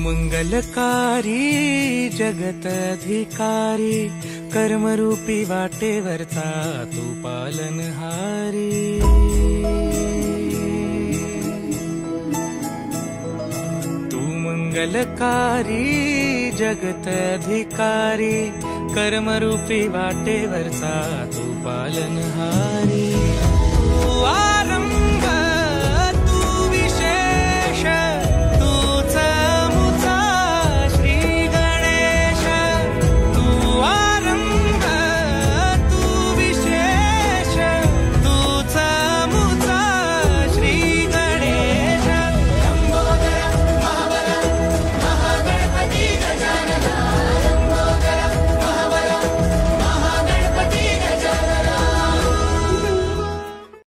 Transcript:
मंगलकारी जगत अधिकारी, कर्मरूपी वाटेवरचा तू पालनहारी। तू मंगलकारी जगत अधिकारी, कर्मरूपी वाटेवरचा तू पालनहारी।